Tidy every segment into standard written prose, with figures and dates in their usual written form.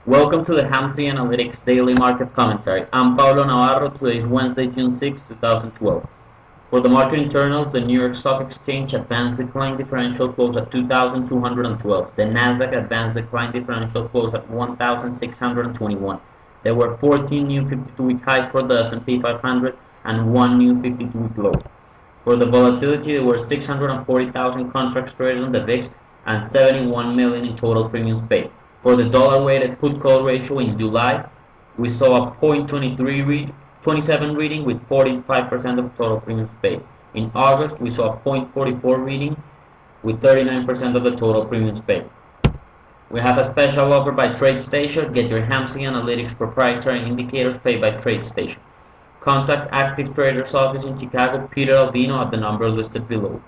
Welcome to the Hamsi Analytics Daily Market Commentary. I'm Pablo Navarro. Today is Wednesday, June 6, 2012. For the market internals, the New York Stock Exchange advanced decline differential closed at 2,212. The Nasdaq advanced decline differential closed at 1,621. There were 14 new 52-week highs for the S&P 500 and one new 52-week low. For the volatility, there were 640,000 contracts traded on the VIX and 71 million in total premiums paid. For the dollar-weighted put-call ratio in July, we saw a 0.27 reading with 45% of total premiums paid. In August, we saw a 0.44 reading with 39% of the total premiums paid. We have a special offer by TradeStation. Get your Hamsi Analytics proprietary indicators paid by TradeStation. Contact Active Traders Office in Chicago, Peter Albino, at the number listed below.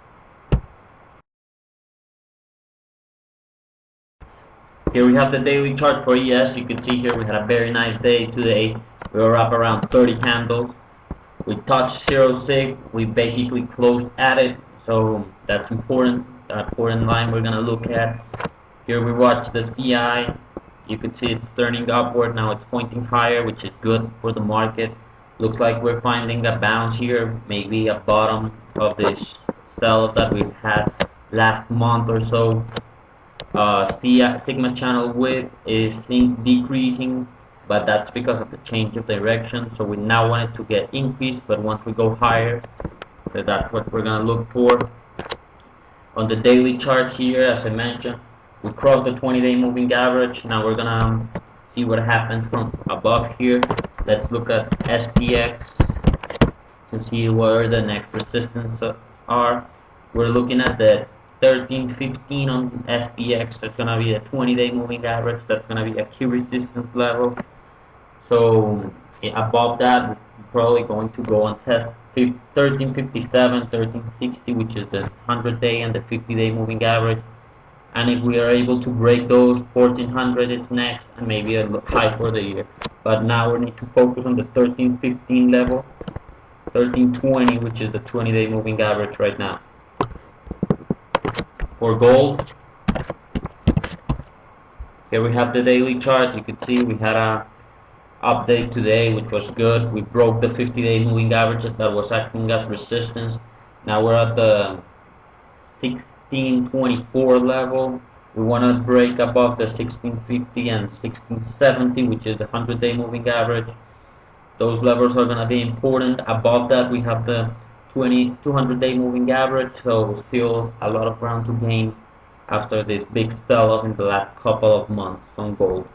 Here we have the daily chart for ES. You can see here we had a very nice day today. We were up around 30 candles. We touched 0 sig. We basically closed at it. So that's important. An important line we're gonna look at. Here we watch the CI. You can see it's turning upward. Now it's pointing higher, which is good for the market. Looks like we're finding a bounce here, maybe a bottom of this sell that we've had last month or so. Sigma channel width is decreasing, but that's because of the change of direction. So we now want it to get increased, but once we go higher, so that's what we're gonna look for. On the daily chart here, as I mentioned, we crossed the 20-day moving average. Now we're gonna see what happens from above here. Let's look at SPX to see where the next resistance are. We're looking at the 1315 on SPX. That's gonna be a 20-day moving average. That's gonna be a key resistance level. So above that, we're probably going to go and test 1357, 1360, which is the 100-day and the 50-day moving average. And if we are able to break those, 1400 is next, and maybe a high for the year. But now we need to focus on the 1315 level, 1320, which is the 20-day moving average right now. For gold, here we have the daily chart. You can see we had a update today, which was good. We broke the 50-day moving average that was acting as resistance. Now we're at the 1624 level. We want to break above the 1650 and 1670, which is the 100-day moving average. Those levels are going to be important. Above that, we have the 200-day moving average, so still a lot of ground to gain after this big sell-off in the last couple of months on gold.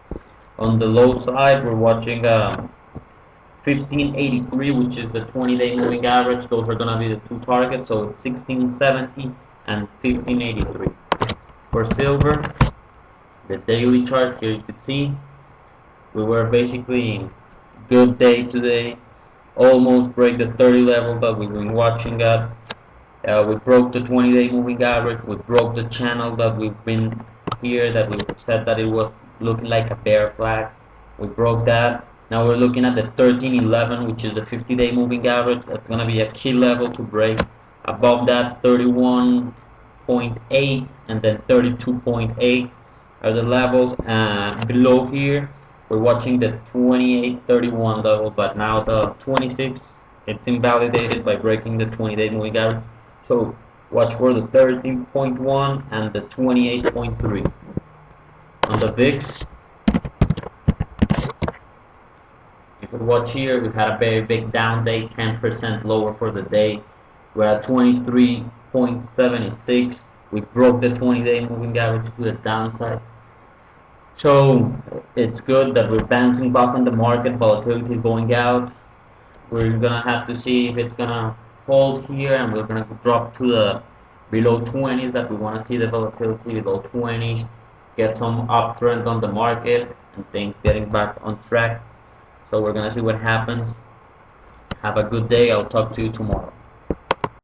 On the low side, we're watching 1583, which is the 20-day moving average. Those are going to be the two targets, so it's 1670 and 1583. For silver, the daily chart here you can see we were basically good day today. Almost break the 30 level that we've been watching at. We broke the 20-day moving average. We broke the channel that we've been here, that we said that it was looking like a bear flag. We broke that. Now we're looking at the 1311, which is the 50-day moving average. That's going to be a key level to break. Above that, 31.8 and then 32.8 are the levels. Below here, we're watching the 2831 level, but now the 26, it's invalidated by breaking the 20-day moving average. So watch for the 13.1 and the 28.3. On the VIX, you can watch here, we had a very big down day, 10% lower for the day. We're at 23.76. We broke the 20-day moving average to the downside. So it's good that we're bouncing back on the market. Volatility is going out. We're gonna have to see if it's gonna hold here, and we're gonna drop to the below 20s. That we want to see the volatility below 20s, get some uptrend on the market, and things getting back on track. So we're gonna see what happens. Have a good day. I'll talk to you tomorrow.